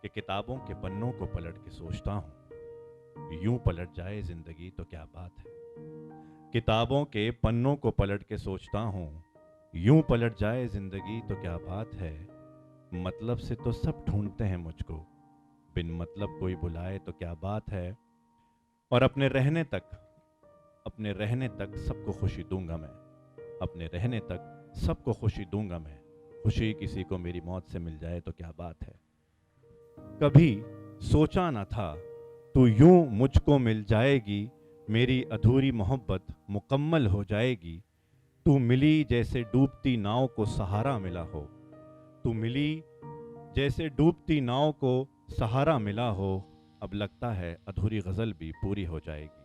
कि किताबों के पन्नों को पलट के सोचता हूँ, यूं पलट जाए जिंदगी तो क्या बात है। किताबों के पन्नों को पलट के सोचता हूँ, यूं पलट जाए जिंदगी तो क्या बात है। मतलब से तो सब ढूंढते हैं मुझको, बिन मतलब कोई बुलाए तो क्या बात है। और अपने रहने तक सबको खुशी दूंगा मैं। अपने रहने तक सबको खुशी दूंगा मैं। खुशी किसी को मेरी मौत से मिल जाए तो क्या बात है। कभी सोचा न था तू यूं मुझको मिल जाएगी, मेरी अधूरी मोहब्बत मुकम्मल हो जाएगी। तू मिली जैसे डूबती नाव को सहारा मिला हो। तू मिली जैसे डूबती नाव को सहारा मिला हो। अब लगता है अधूरी गजल भी पूरी हो जाएगी।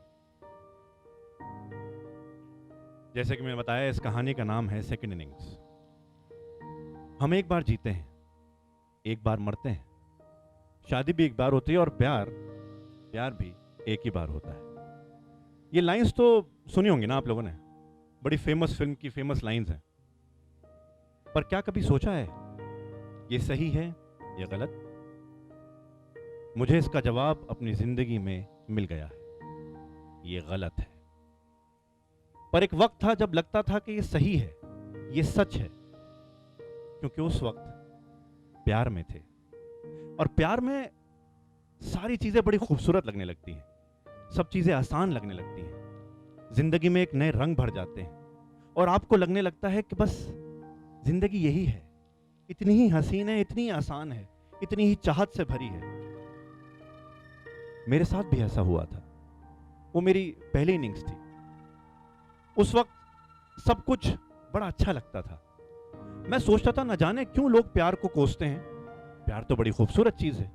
जैसे कि मैंने बताया, इस कहानी का नाम है सेकंड इनिंग्स। हम एक बार जीते हैं, एक बार मरते हैं। शादी भी एक बार होती है और प्यार प्यार भी एक ही बार होता है। ये लाइंस तो सुनी होंगी ना आप लोगों ने, बड़ी फेमस फिल्म की फेमस लाइंस हैं। पर क्या कभी सोचा है ये सही है या गलत? मुझे इसका जवाब अपनी जिंदगी में मिल गया है, ये गलत है। पर एक वक्त था जब लगता था कि ये सही है, ये सच है, क्योंकि उस वक्त प्यार में थे। और प्यार में सारी चीजें बड़ी खूबसूरत लगने लगती हैं, सब चीजें आसान लगने लगती हैं, जिंदगी में एक नए रंग भर जाते हैं और आपको लगने लगता है कि बस जिंदगी यही है, इतनी ही हसीन है, इतनी आसान है, इतनी ही चाहत से भरी है। मेरे साथ भी ऐसा हुआ था। वो मेरी पहली इनिंग्स थी। उस वक्त सब कुछ बड़ा अच्छा लगता था। मैं सोचता था, न जाने क्यों लोग प्यार को कोसते हैं, प्यार तो बड़ी खूबसूरत चीज है,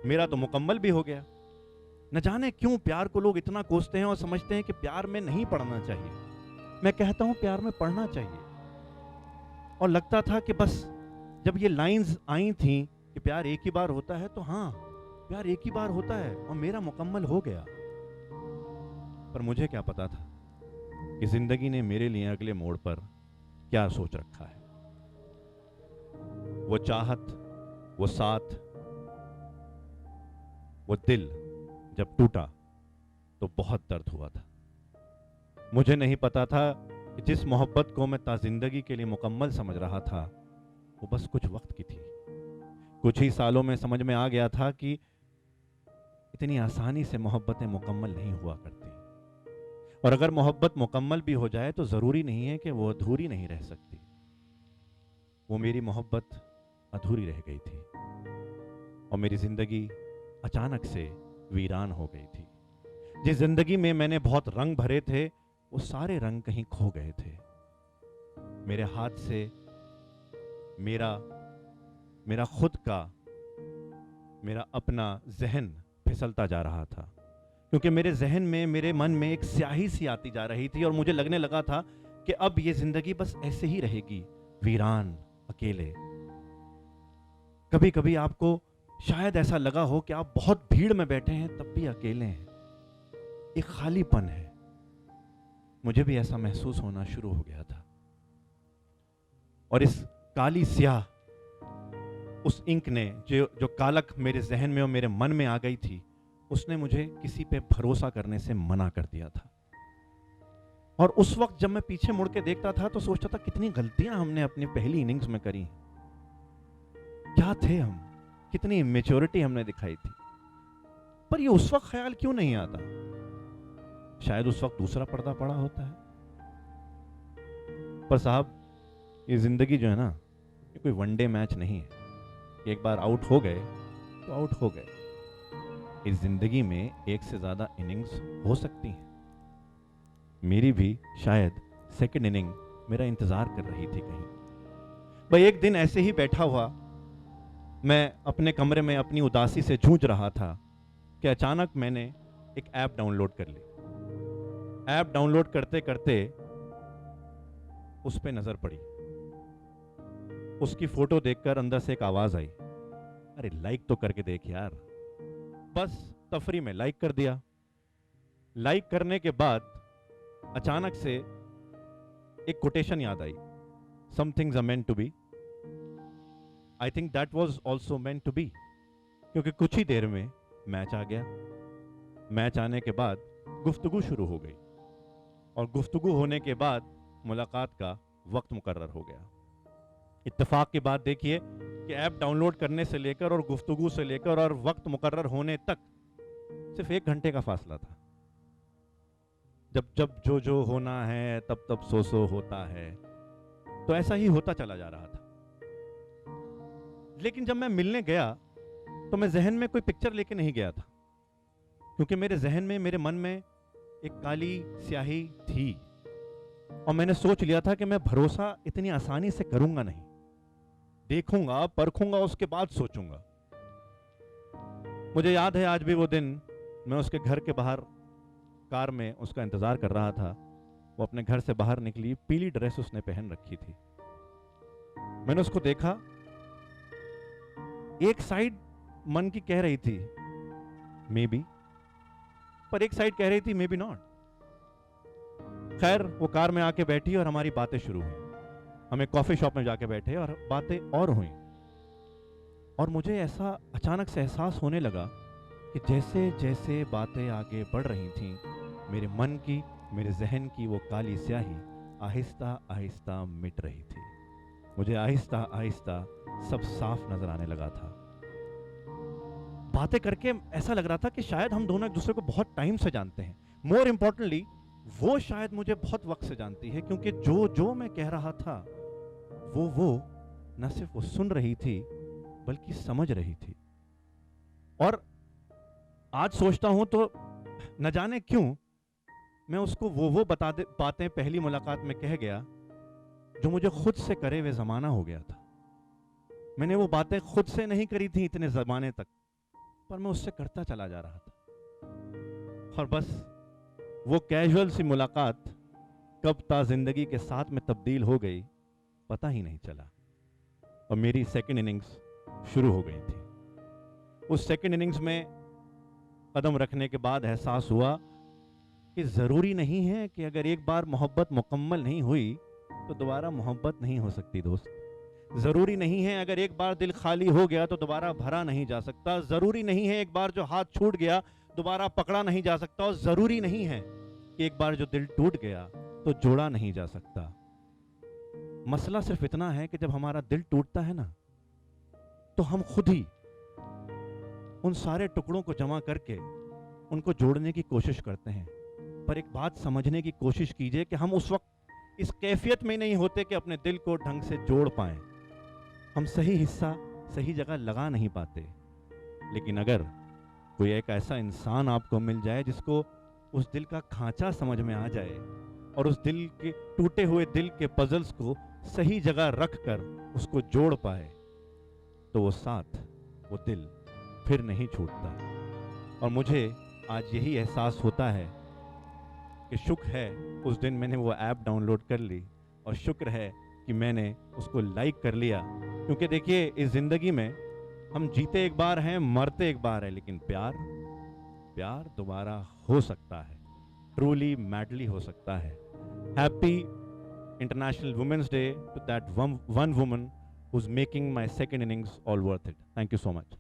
मेरा तो मुकम्मल भी हो गया। न जाने क्यों प्यार को लोग इतना कोसते हैं और समझते हैं कि प्यार में नहीं पढ़ना चाहिए। मैं कहता हूं प्यार में पढ़ना चाहिए। और लगता था कि बस जब ये लाइंस आई थी कि प्यार एक ही बार होता है, तो हाँ, प्यार एक ही बार होता है और मेरा मुकम्मल हो गया। पर मुझे क्या पता था कि जिंदगी ने मेरे लिए अगले मोड़ पर क्या सोच रखा है। वो चाहत, वो साथ, वो दिल जब टूटा तो बहुत दर्द हुआ था। मुझे नहीं पता था कि जिस मोहब्बत को मैं ताजिंदगी के लिए मुकम्मल समझ रहा था, वो बस कुछ वक्त की थी। कुछ ही सालों में समझ में आ गया था कि इतनी आसानी से मोहब्बतें मुकम्मल नहीं हुआ करती। और अगर मोहब्बत मुकम्मल भी हो जाए तो जरूरी नहीं है कि वो अधूरी नहीं रह सकती। वो मेरी मोहब्बत अधूरी रह गई थी और मेरी जिंदगी अचानक से वीरान हो गई थी। जिस जिंदगी में मैंने बहुत रंग भरे थे, वो सारे रंग कहीं खो गए थे। मेरे हाथ से मेरा मेरा खुद का, मेरा अपना जहन फिसलता जा रहा था, क्योंकि मेरे जहन में, मेरे मन में एक स्याही सी आती जा रही थी और मुझे लगने लगा था कि अब ये जिंदगी बस ऐसे ही रहेगी, वीरान, अकेले। कभी कभी आपको शायद ऐसा लगा हो कि आप बहुत भीड़ में बैठे हैं तब भी अकेले हैं, एक खालीपन है। मुझे भी ऐसा महसूस होना शुरू हो गया था। और इस काली स्याह, उस इंक ने जो कालक मेरे जहन में और मेरे मन में आ गई थी, उसने मुझे किसी पे भरोसा करने से मना कर दिया था। और उस वक्त जब मैं पीछे मुड़ के देखता था तो सोचता था कितनी गलतियां हमने अपनी पहली इनिंग्स में करी, क्या थे हम, कितनी इमेच्योरिटी हमने दिखाई थी। पर ये उस वक्त ख्याल क्यों नहीं आता? शायद उस वक्त दूसरा पर्दा पड़ा होता है। पर साहब, ये जिंदगी जो है ना, ये कोई वनडे मैच नहीं है। एक बार आउट हो गए तो आउट हो गए। इस जिंदगी में एक से ज्यादा इनिंग्स हो सकती हैं। मेरी भी शायद सेकंड इनिंग मेरा इंतजार कर रही थी कहीं। भाई, एक दिन ऐसे ही बैठा हुआ मैं अपने कमरे में अपनी उदासी से जूझ रहा था कि अचानक मैंने एक ऐप डाउनलोड कर ली। ऐप डाउनलोड करते करते उस पे नजर पड़ी। उसकी फोटो देखकर अंदर से एक आवाज आई, अरे लाइक तो करके देख यार। बस तफरी में लाइक कर दिया। लाइक करने के बाद अचानक से एक कोटेशन याद आई, some things are meant to be. I think that was also meant to be, क्योंकि कुछ ही देर में मैच आ गया। मैच आने के बाद गुफ्तगू शुरू हो गई और गुफ्तगू होने के बाद मुलाकात का वक्त मुकर्रर हो गया। इत्तेफाक की बात देखिए कि ऐप डाउनलोड करने से लेकर और गुफ्तगू से लेकर और वक्त मुकर्रर होने तक सिर्फ 1 घंटे का फासला था। जब जब जो जो होना है तब तब सो होता है, तो ऐसा ही होता चला जा रहा था। लेकिन जब मैं मिलने गया तो मैं जहन में कोई पिक्चर लेके नहीं गया था, क्योंकि मेरे जहन में, मेरे मन में एक काली स्याही थी और मैंने सोच लिया था कि मैं भरोसा इतनी आसानी से करूंगा नहीं, देखूंगा, परखूंगा, उसके बाद सोचूंगा। मुझे याद है आज भी वो दिन, मैं उसके घर के बाहर कार में उसका इंतजार कर रहा था। वो अपने घर से बाहर निकली, पीली ड्रेस उसने पहन रखी थी। मैंने उसको देखा, एक साइड मन की कह रही थी मे बी, पर एक साइड कह रही थी मे बी नॉट। खैर वो कार में आके बैठी और हमारी बातें शुरू हुई। हम एक कॉफी शॉप में जाके बैठे और बातें और हुई, और मुझे ऐसा अचानक से एहसास होने लगा कि जैसे जैसे बातें आगे बढ़ रही थीं, मेरे मन की, मेरे जहन की वो काली स्याही आहिस्ता आहिस्ता मिट रही थी। मुझे आहिस्ता आहिस्ता सब साफ नजर आने लगा था। बातें करके ऐसा लग रहा था कि शायद हम दोनों एक दूसरे को बहुत टाइम से जानते हैं। मोर इंपॉर्टेंटली वो शायद मुझे बहुत वक्त से जानती है, क्योंकि जो जो मैं कह रहा था वो न सिर्फ वो सुन रही थी बल्कि समझ रही थी। और आज सोचता हूं तो न जाने क्यों मैं उसको वो बातें पहली मुलाकात में कह गया जो मुझे खुद से करे हुए जमाना हो गया था। मैंने वो बातें खुद से नहीं करी थी इतने जमाने तक, पर मैं उससे करता चला जा रहा था। और बस वो कैजुअल सी मुलाकात कब ता जिंदगी के साथ में तब्दील हो गई पता ही नहीं चला, और मेरी सेकंड इनिंग्स शुरू हो गई थी। उस सेकंड इनिंग्स में कदम रखने के बाद एहसास हुआ कि ज़रूरी नहीं है कि अगर एक बार मोहब्बत मुकम्मल नहीं हुई तो दोबारा मोहब्बत नहीं हो सकती दोस्त। ज़रूरी नहीं है अगर एक बार दिल खाली हो गया तो दोबारा भरा नहीं जा सकता। ज़रूरी नहीं है एक बार जो हाथ छूट गया दोबारा पकड़ा नहीं जा सकता। और ज़रूरी नहीं है कि एक बार जो दिल टूट गया तो जोड़ा नहीं जा सकता। मसला सिर्फ इतना है कि जब हमारा दिल टूटता है ना, तो हम खुद ही उन सारे टुकड़ों को जमा करके उनको जोड़ने की कोशिश करते हैं। पर एक बात समझने की कोशिश कीजिए कि हम उस वक्त इस कैफियत में नहीं होते कि अपने दिल को ढंग से जोड़ पाएं। हम सही हिस्सा सही जगह लगा नहीं पाते। लेकिन अगर कोई एक ऐसा इंसान आपको मिल जाए जिसको उस दिल का खांचा समझ में आ जाए और उस दिल के टूटे हुए दिल के पजल्स को सही जगह रख कर उसको जोड़ पाए, तो वो साथ, वो दिल फिर नहीं छूटता। और मुझे आज यही एहसास होता है कि शुक्र है उस दिन मैंने वो ऐप डाउनलोड कर ली, और शुक्र है कि मैंने उसको लाइक कर लिया। क्योंकि देखिए, इस जिंदगी में हम जीते एक बार हैं, मरते एक बार है, लेकिन प्यार दोबारा हो सकता है, ट्रूली मैडली हो सकता है। Happy international women's day to that one woman who's making my second innings all worth it. Thank you so much.